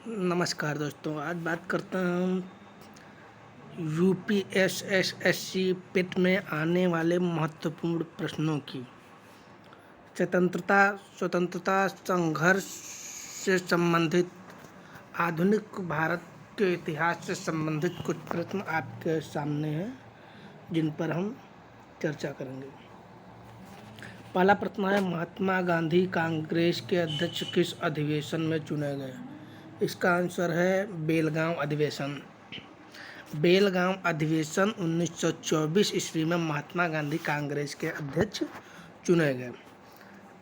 नमस्कार दोस्तों, आज बात करते हैं हम यूपीएसएसएससी पेट में आने वाले महत्वपूर्ण प्रश्नों की। स्वतंत्रता संघर्ष से संबंधित, आधुनिक भारत के इतिहास से संबंधित कुछ प्रश्न आपके सामने हैं जिन पर हम चर्चा करेंगे। पहला प्रश्न है, महात्मा गांधी कांग्रेस के अध्यक्ष किस अधिवेशन में चुने गए? इसका आंसर है बेलगांव अधिवेशन। बेलगांव अधिवेशन 1924 ईस्वी में महात्मा गांधी कांग्रेस के अध्यक्ष चुने गए।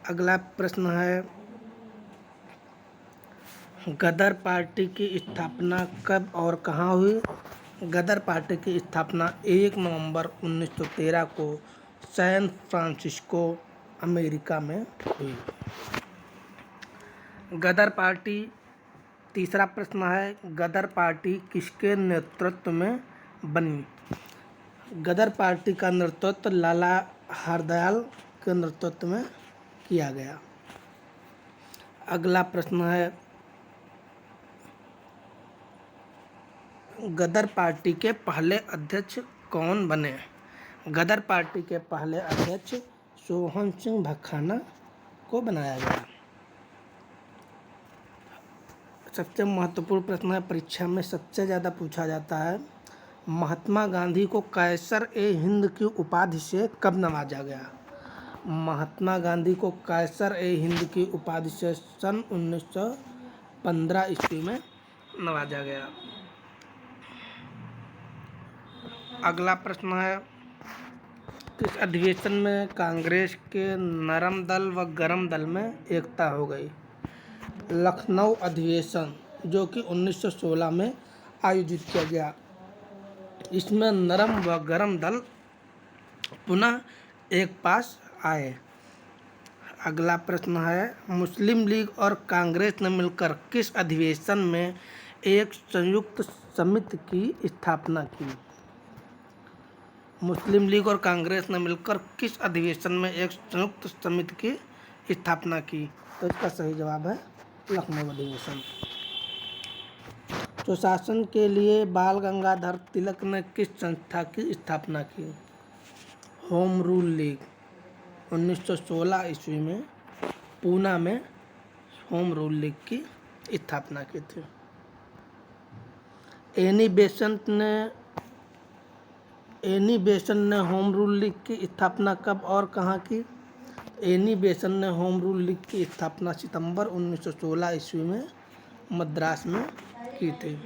अगला प्रश्न है, गदर पार्टी की स्थापना कब और कहाँ हुई? गदर पार्टी की स्थापना 1 नवंबर 1913 को सैन फ्रांसिस्को, अमेरिका में हुई। गदर पार्टी। तीसरा प्रश्न है, गदर पार्टी किसके नेतृत्व में बनी? गदर पार्टी का नेतृत्व लाला हरदयाल के नेतृत्व में किया गया। अगला प्रश्न है, गदर पार्टी के पहले अध्यक्ष कौन बने? गदर पार्टी के पहले अध्यक्ष सोहन सिंह भखाना को बनाया गया। सबसे महत्वपूर्ण प्रश्न है, परीक्षा में सबसे ज़्यादा पूछा जाता है, महात्मा गांधी को कैसर-ए-हिंद की उपाधि से कब नवाजा गया? महात्मा गांधी को कैसर-ए-हिंद की उपाधि से सन 1915 ईस्वी में नवाजा गया। अगला प्रश्न है, किस अधिवेशन में कांग्रेस के नरम दल व गरम दल में एकता हो गई? लखनऊ अधिवेशन, जो कि 1916 में आयोजित किया गया। इसमें नरम व गरम दल पुनः एक पास आए। अगला प्रश्न है, मुस्लिम लीग और कांग्रेस ने मिलकर किस अधिवेशन में एक संयुक्त समिति की स्थापना की? मुस्लिम लीग और कांग्रेस ने मिलकर किस अधिवेशन में एक संयुक्त समिति की स्थापना की? तो इसका सही जवाब है लखनऊ अधिवेशन। सुशासन के लिए बाल गंगाधर तिलक ने किस संस्था की स्थापना की? Home rule league. 1916 ईस्वी में पूना में होम रूल लीग की स्थापना की थी। एनी बेसेंट ने होम रूल लीग की स्थापना कब और कहाँ की? एनी बेसेंट ने होम रूल लीग की स्थापना सितंबर 1916 ईस्वी में मद्रास में की थी।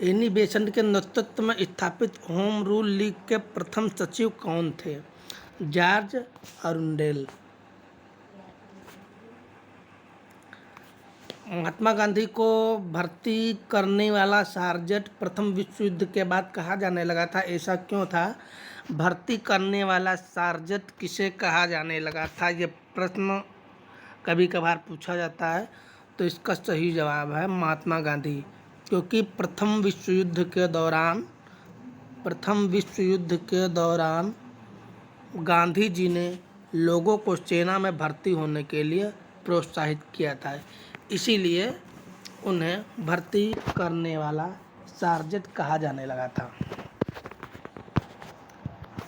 एनी बेसेंट के नेतृत्व में स्थापित होम रूल लीग के प्रथम सचिव कौन थे? George Arundale. महात्मा गांधी को भर्ती करने वाला सार्जेंट प्रथम विश्व युद्ध के बाद कहा जाने लगा था? ऐसा क्यों था? भर्ती करने वाला सार्जेंट किसे कहा जाने लगा था? ये प्रश्न कभी कभार पूछा जाता है। तो इसका सही जवाब है महात्मा गांधी, क्योंकि प्रथम विश्व युद्ध के दौरान गांधी जी ने लोगों को सेना में भर्ती होने के लिए प्रोत्साहित किया था, इसीलिए उन्हें भर्ती करने वाला सार्जेंट कहा जाने लगा था।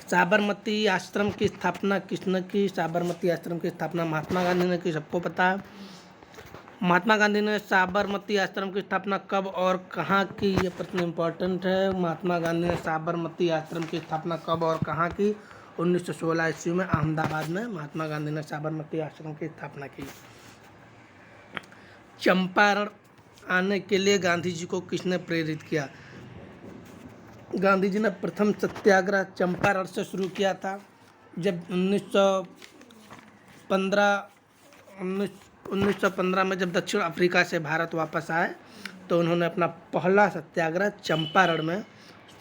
साबरमती आश्रम की स्थापना किसने की? साबरमती आश्रम की स्थापना महात्मा गांधी ने की, सबको पता है। महात्मा गांधी ने साबरमती आश्रम की स्थापना कब और कहाँ की? ये प्रश्न इम्पोर्टेंट है। महात्मा गांधी ने साबरमती आश्रम की स्थापना कब और कहाँ की? 1916 ईस्वी में अहमदाबाद में महात्मा गांधी ने साबरमती आश्रम की स्थापना की। चंपारण आने के लिए गांधी जी को किसने प्रेरित किया? गांधी जी ने प्रथम सत्याग्रह चंपारण से शुरू किया था। जब 1915 में जब दक्षिण अफ्रीका से भारत वापस आए तो उन्होंने अपना पहला सत्याग्रह चंपारण में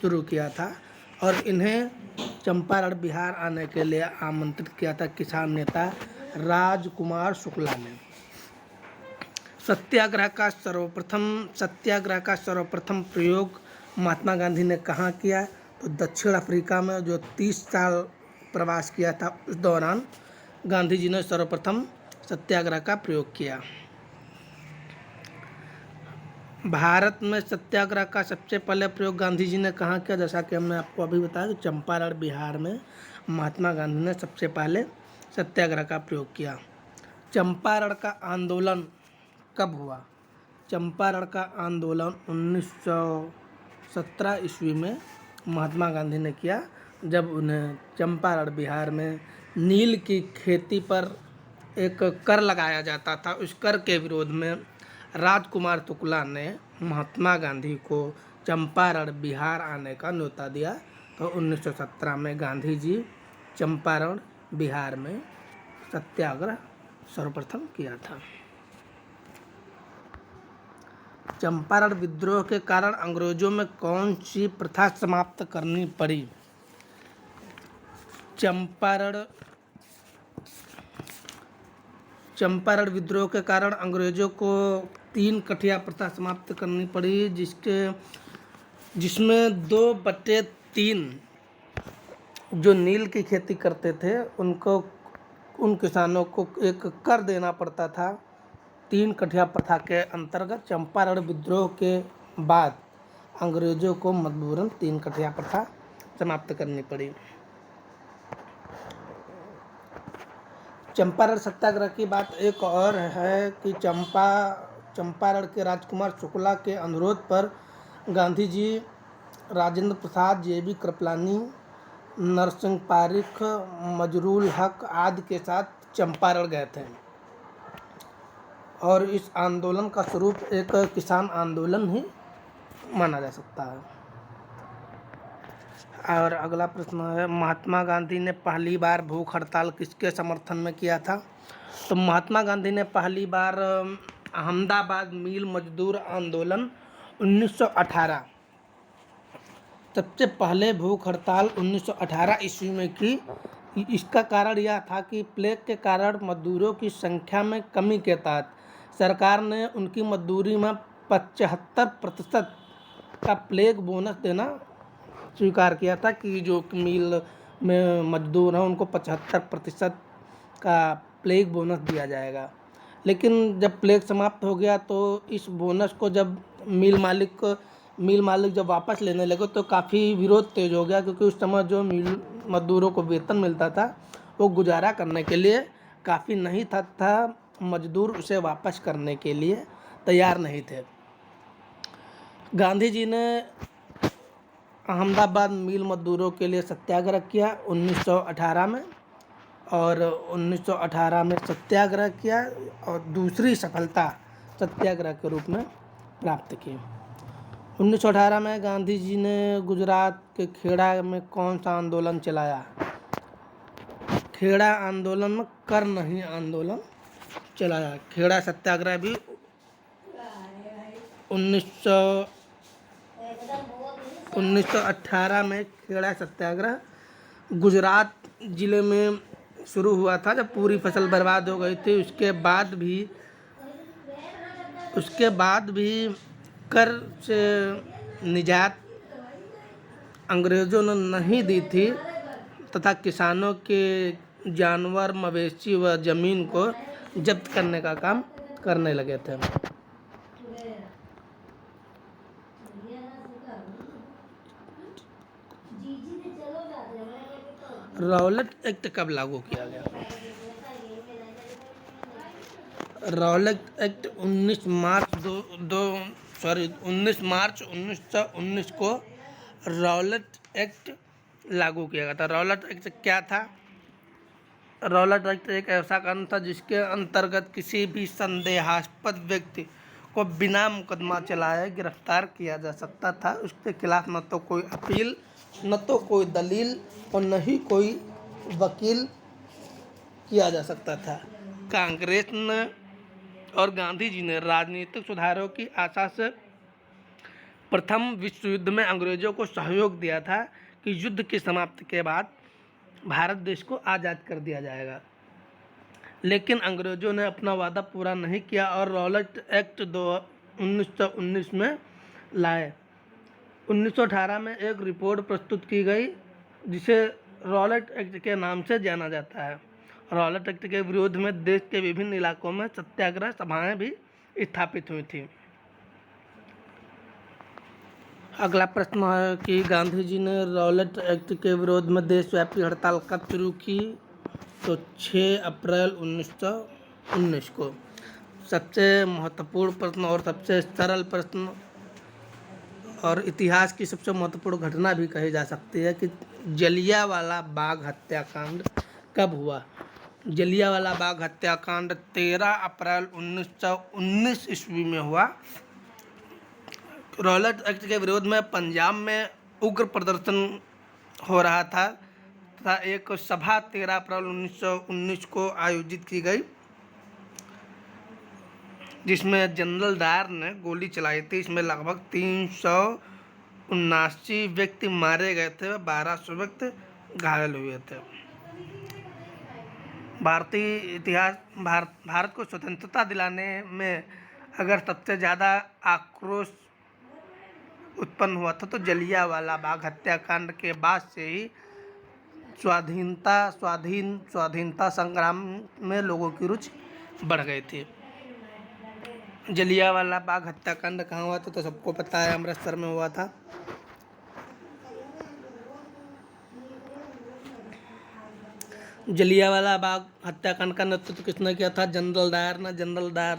शुरू किया था और इन्हें चंपारण बिहार आने के लिए आमंत्रित किया था किसान नेता राजकुमार शुक्ला ने। सत्याग्रह का सर्वप्रथम प्रयोग महात्मा गांधी ने कहाँ किया? तो दक्षिण अफ्रीका में, जो 30 साल प्रवास किया था, उस दौरान गांधी जी ने सर्वप्रथम सत्याग्रह का प्रयोग किया? भारत में सत्याग्रह का सबसे पहले प्रयोग गांधी जी ने कहाँ किया? जैसा कि हमने आपको अभी बताया कि चंपारण बिहार में महात्मा गांधी ने सबसे पहले सत्याग्रह का प्रयोग किया। चंपारण का आंदोलन कब हुआ? चंपारण का आंदोलन 1917 ईस्वी में महात्मा गांधी ने किया, जब उन्हें चंपारण बिहार में नील की खेती पर एक कर लगाया जाता था। उस कर के विरोध में राजकुमार शुक्ला ने महात्मा गांधी को चंपारण बिहार आने का न्योता दिया। तो 1917 में गांधी जी चंपारण बिहार में सत्याग्रह सर्वप्रथम किया था। चंपारण विद्रोह के कारण अंग्रेजों में कौन सी प्रथा समाप्त करनी पड़ी? चंपारण विद्रोह के कारण अंग्रेजों को 3 कठिया प्रथा समाप्त करनी पड़ी, जिसमें 2/3 जो नील की खेती करते थे उन किसानों को एक कर देना पड़ता था। 3 कठिया प्रथा के अंतर्गत चंपारण विद्रोह के बाद अंग्रेजों को मजबूरन 3 कठिया प्रथा समाप्त करनी पड़ी। चंपारण सत्याग्रह की बात एक और है कि चंपारण के राजकुमार शुक्ला के अनुरोध पर गांधी जी राजेंद्र प्रसाद, जेबी कृपलानी, नरसिंह पारिख, मजरूल हक आदि के साथ चंपारण गए थे और इस आंदोलन का स्वरूप एक किसान आंदोलन ही माना जा सकता है। और अगला प्रश्न है, महात्मा गांधी ने पहली बार भूख हड़ताल किसके समर्थन में किया था? तो महात्मा गांधी ने पहली बार अहमदाबाद मिल मजदूर आंदोलन 1918, सबसे पहले भूख हड़ताल 1918 ईस्वी में की। इसका कारण यह था कि प्लेग के कारण मजदूरों की संख्या में कमी के तहत सरकार ने उनकी मजदूरी में 75% का प्लेग बोनस देना स्वीकार किया था कि जो मिल में मजदूर हैं उनको 75% का प्लेग बोनस दिया जाएगा। लेकिन जब प्लेग समाप्त हो गया तो इस बोनस को जब मिल मालिक जब वापस लेने लगे तो काफ़ी विरोध तेज हो गया, क्योंकि उस समय जो मिल मजदूरों को वेतन मिलता था वो गुजारा करने के लिए काफ़ी नहीं था मजदूर उसे वापस करने के लिए तैयार नहीं थे। गांधी जी ने अहमदाबाद मिल मजदूरों के लिए सत्याग्रह किया 1918 में, और 1918 में सत्याग्रह किया और दूसरी सफलता सत्याग्रह के रूप में प्राप्त की। 1918 में गांधी जी ने गुजरात के खेड़ा में कौन सा आंदोलन चलाया? खेड़ा आंदोलन में कर नहीं आंदोलन चलाया। खेड़ा सत्याग्रह भी 1918 में खेड़ा सत्याग्रह गुजरात ज़िले में शुरू हुआ था, जब पूरी फसल बर्बाद हो गई थी। उसके बाद भी कर से निजात अंग्रेज़ों ने नहीं दी थी तथा किसानों के जानवर, मवेशी व ज़मीन को जब्त करने का काम करने लगे थे। रॉलेट एक्ट कब लागू किया गया? रॉलेट एक्ट 19 मार्च 1919 को रॉलेट एक्ट लागू किया गया था। रॉलेट एक्ट क्या था? रॉलेट एक्ट एक ऐसा कानून था जिसके अंतर्गत किसी भी संदेहास्पद व्यक्ति को बिना मुकदमा चलाए गिरफ्तार किया जा सकता था। उसके खिलाफ न तो कोई अपील, न तो कोई दलील और न ही कोई वकील किया जा सकता था। कांग्रेस ने और गांधी जी ने राजनीतिक सुधारों की आशा से प्रथम विश्व युद्ध में अंग्रेजों को सहयोग दिया था कि युद्ध की समाप्ति के बाद भारत देश को आज़ाद कर दिया जाएगा। लेकिन अंग्रेजों ने अपना वादा पूरा नहीं किया और रॉलेट एक्ट 1919 में लाए। 1918 में एक रिपोर्ट प्रस्तुत की गई जिसे रॉलेट एक्ट के नाम से जाना जाता है। रॉलेट एक्ट के विरोध में देश के विभिन्न इलाकों में सत्याग्रह सभाएं भी स्थापित हुई थी। अगला प्रश्न है कि गांधी जी ने रॉलेट एक्ट के विरोध में देशव्यापी हड़ताल कब शुरू की? तो 6 अप्रैल 1919 को। सबसे महत्वपूर्ण प्रश्न और सबसे सरल प्रश्न और इतिहास की सबसे महत्वपूर्ण घटना भी कही जा सकती है कि जलियांवाला बाग हत्याकांड कब हुआ? जलियांवाला बाग हत्याकांड 13 अप्रैल 1919 ईस्वी में हुआ। रॉलेट एक्ट के विरोध में पंजाब में उग्र प्रदर्शन हो रहा था तथा एक सभा 13 अप्रैल 1919 को आयोजित की गई, जिसमें जनरल डायर ने गोली चलाई थी। इसमें लगभग 379 व्यक्ति मारे गए थे, 1200 व्यक्ति घायल हुए थे। भारतीय इतिहास भारत को स्वतंत्रता दिलाने में अगर सबसे ज़्यादा आक्रोश उत्पन्न हुआ था तो जलियांवाला बाग हत्याकांड के बाद से ही स्वाधीनता संग्राम में लोगों की रुचि बढ़ गई थी। जलियांवाला बाग हत्याकांड कहाँ हुआ था? तो सबको पता है, अमृतसर में हुआ था। जलियांवाला बाग हत्याकांड का नेतृत्व किसने किया था? जनरल डायर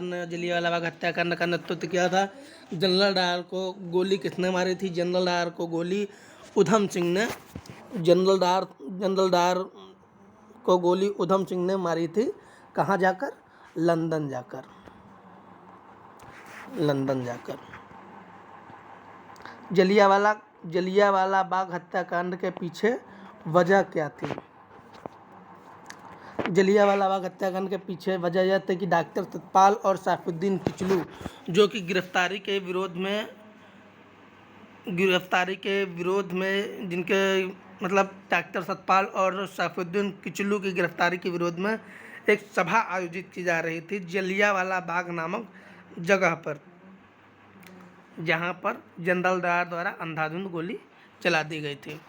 ने जलियांवाला बाग हत्याकांड का नेतृत्व किया था। जनरल डायर को गोली किसने मारी थी? जनरल डायर को गोली उधम सिंह ने जनरल डायर को गोली उधम सिंह ने मारी थी। कहाँ जाकर? लंदन जाकर। जलियांवाला बाग हत्याकांड के पीछे वजह क्या थी? जलियांवाला बाग हत्याकांड के पीछे वजह यह थी कि डॉक्टर सतपाल और सैफुद्दीन किचलू, जो कि गिरफ्तारी के विरोध में जिनके मतलब डॉक्टर सतपाल और सैफुद्दीन किचलू की गिरफ्तारी के विरोध में एक सभा आयोजित की जा रही थी जलियांवाला बाग नामक जगह पर, जहां पर जनरल डायर द्वारा अंधाधुंध गोली चला दी गई थी।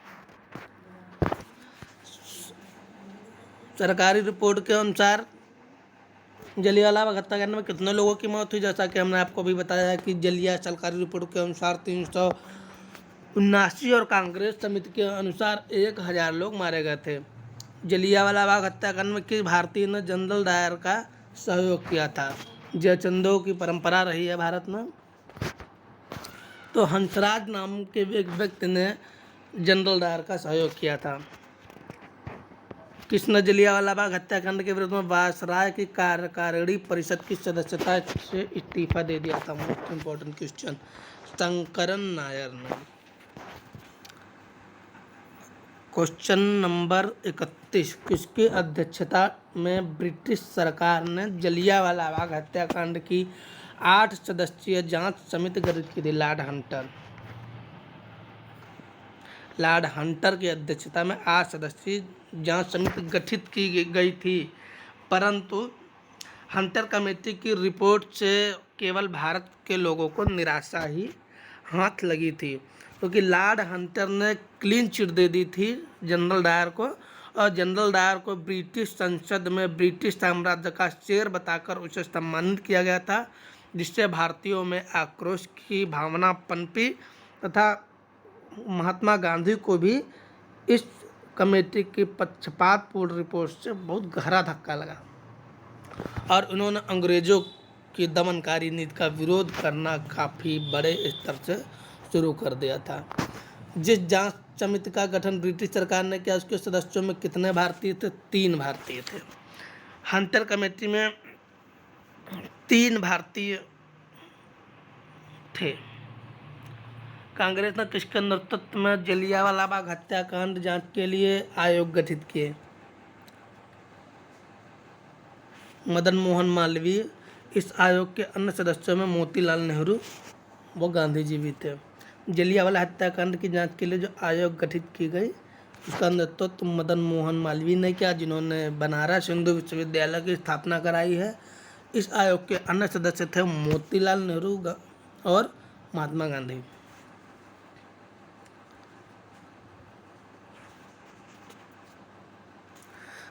सरकारी रिपोर्ट के अनुसार जलियांवाला बाग हत्याकांड में कितने लोगों की मौत हुई? जैसा कि हमने आपको भी बताया कि सरकारी रिपोर्ट के अनुसार 379 और कांग्रेस समिति के अनुसार 1000 लोग मारे गए थे। जलियांवाला बाग हत्याकांड में किस भारतीय ने जनरल डायर का सहयोग किया था? जयचंदों की परंपरा रही है भारत में, तो हंसराज नाम के एक व्यक्ति ने जनरल डायर का सहयोग किया था। किसने जलियांवाला बाग हत्याकांड के विरोध में वायसराय की कार्यकारिणी परिषद की सदस्यता से इस्तीफा दे दिया था? Most important question. Sankaran Nair ने। क्वेश्चन नंबर 31, किसकी अध्यक्षता में ब्रिटिश सरकार ने जलियांवाला बाग हत्याकांड की 8 सदस्यीय जांच समिति गठित की थी? लॉर्ड हंटर की अध्यक्षता में 8 सदस्यीय जांच समिति गठित की गई थी, परंतु हंटर कमेटी की रिपोर्ट से केवल भारत के लोगों को निराशा ही हाथ लगी थी, क्योंकि लॉर्ड हंटर ने क्लीन चिट दे दी थी जनरल डायर को, और जनरल डायर को ब्रिटिश संसद में ब्रिटिश साम्राज्य का शेर बताकर उसे सम्मानित किया गया था, जिससे भारतीयों में आक्रोश की भावना पनपी तथा महात्मा गांधी को भी इस कमेटी की पक्षपातपूर्ण रिपोर्ट से बहुत गहरा धक्का लगा और उन्होंने अंग्रेजों की दमनकारी नीति का विरोध करना काफ़ी बड़े स्तर से शुरू कर दिया था। जिस जांच समिति का गठन ब्रिटिश सरकार ने किया, उसके सदस्यों में कितने भारतीय थे? 3 भारतीय थे। हंटर कमेटी में 3 भारतीय थे। कांग्रेस ने किसके नेतृत्व में जलियांवाला बाग हत्याकांड जांच के लिए आयोग गठित किए? मदन मोहन मालवीय। इस आयोग के अन्य सदस्यों में मोतीलाल नेहरू व गांधी जी भी थे। जलियांवाला हत्याकांड की जांच के लिए जो आयोग गठित की गई, उसका नेतृत्व मदन मोहन मालवीय ने किया, जिन्होंने बनारस हिंदू विश्वविद्यालय की स्थापना कराई है। इस आयोग के अन्य सदस्य थे मोतीलाल नेहरू और महात्मा गांधी।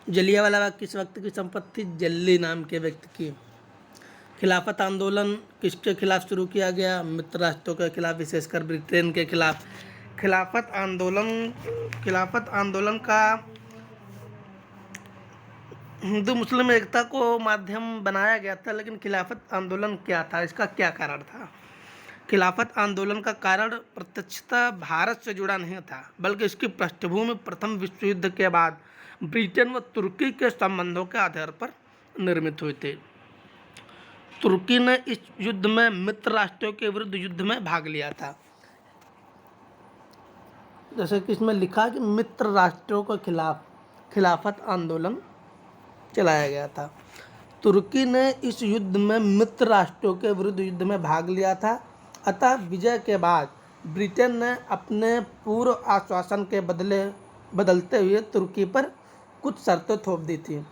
जलियांवाला बाग किस वक्त की संपत्ति? जल्ली नाम के व्यक्ति की। खिलाफत आंदोलन किसके खिलाफ शुरू किया गया? मित्र राष्ट्रों के खिलाफ, विशेषकर ब्रिटेन के खिलाफ। खिलाफत आंदोलन का हिंदू मुस्लिम एकता को माध्यम बनाया गया था, लेकिन खिलाफत आंदोलन क्या था, इसका क्या कारण था? खिलाफत आंदोलन का कारण प्रत्यक्षतः भारत से जुड़ा नहीं था, बल्कि इसकी पृष्ठभूमि प्रथम विश्व युद्ध के बाद ब्रिटेन व तुर्की के संबंधों के आधार पर निर्मित हुई थी। तुर्की ने इस युद्ध में मित्र राष्ट्रों के विरुद्ध युद्ध में भाग लिया था। जैसे कि इसमें लिखा कि मित्र राष्ट्रों के खिलाफ खिलाफत आंदोलन चलाया गया था। तुर्की ने इस युद्ध में मित्र राष्ट्रों के विरुद्ध युद्ध में भाग लिया था। अतः विजय के बाद ब्रिटेन ने अपने पूर्व आश्वासन के बदलते हुए तुर्की पर कुछ शर्तें थोप दी थी।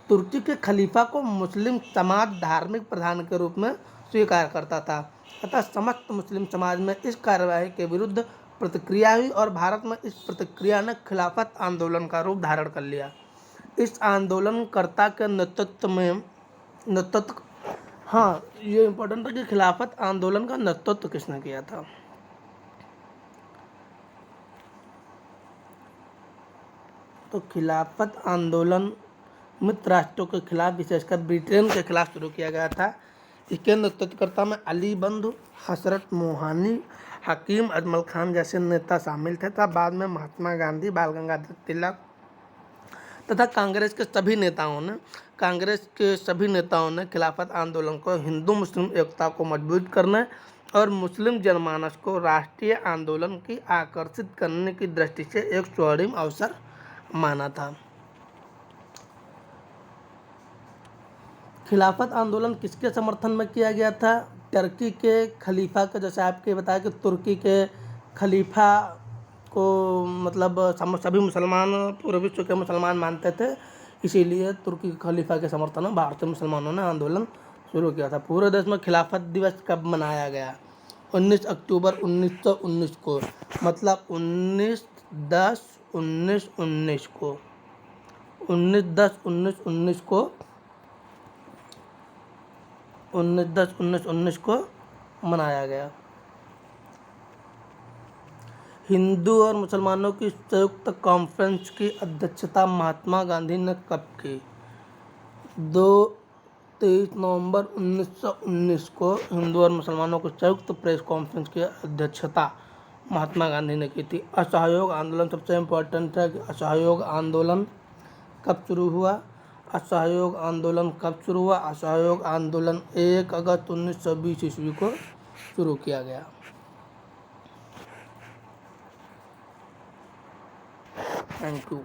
तुर्की के खलीफा को मुस्लिम समाज धार्मिक प्रधान के रूप में स्वीकार करता था। अतः समस्त मुस्लिम समाज में इस कार्यवाही के विरुद्ध प्रतिक्रिया हुई और भारत में इस प्रतिक्रिया ने खिलाफत आंदोलन का रूप धारण कर लिया। इस आंदोलनकर्ता के नेतृत्व हाँ, ये इम्पोर्टेंट है कि खिलाफत आंदोलन का नेतृत्व किसने किया था? तो खिलाफत आंदोलन मित्र राष्ट्रों के खिलाफ, विशेषकर ब्रिटेन के खिलाफ शुरू किया गया था। इसके नेतृत्वकर्ता में अली बंधु, हजरत मोहानी, हकीम अजमल खान जैसे नेता शामिल थे। तथा बाद में महात्मा गांधी, बाल गंगाधर तिलक तथा कांग्रेस के सभी नेताओं ने खिलाफत आंदोलन को हिंदू मुस्लिम एकता को मजबूत करने और मुस्लिम जनमानस को राष्ट्रीय आंदोलन की आकर्षित करने की दृष्टि से एक स्वर्णिम अवसर माना था। खिलाफत आंदोलन किसके समर्थन में किया गया था? टर्की के खलीफा का, जैसे आपके बताया कि तुर्की के खलीफा को मतलब सभी मुसलमान, पूरे विश्व के मुसलमान मानते थे, इसीलिए तुर्की के खलीफा के समर्थन में भारतीय मुसलमानों ने आंदोलन शुरू किया था। पूरे देश में खिलाफत दिवस कब मनाया गया? 19 अक्टूबर 1919 को, मतलब 19/10/1919 को 19/10/1919 को मनाया गया। हिंदू और मुसलमानों की संयुक्त कॉन्फ्रेंस की अध्यक्षता महात्मा गांधी ने कब की? 23 नवंबर 1919 को हिंदू और मुसलमानों की संयुक्त प्रेस कॉन्फ्रेंस की अध्यक्षता महात्मा गांधी ने की थी। असहयोग आंदोलन सबसे इम्पोर्टेंट है कि असहयोग आंदोलन कब शुरू हुआ? असहयोग आंदोलन 1 अगस्त 1920 ईस्वी को शुरू किया गया। Thank you.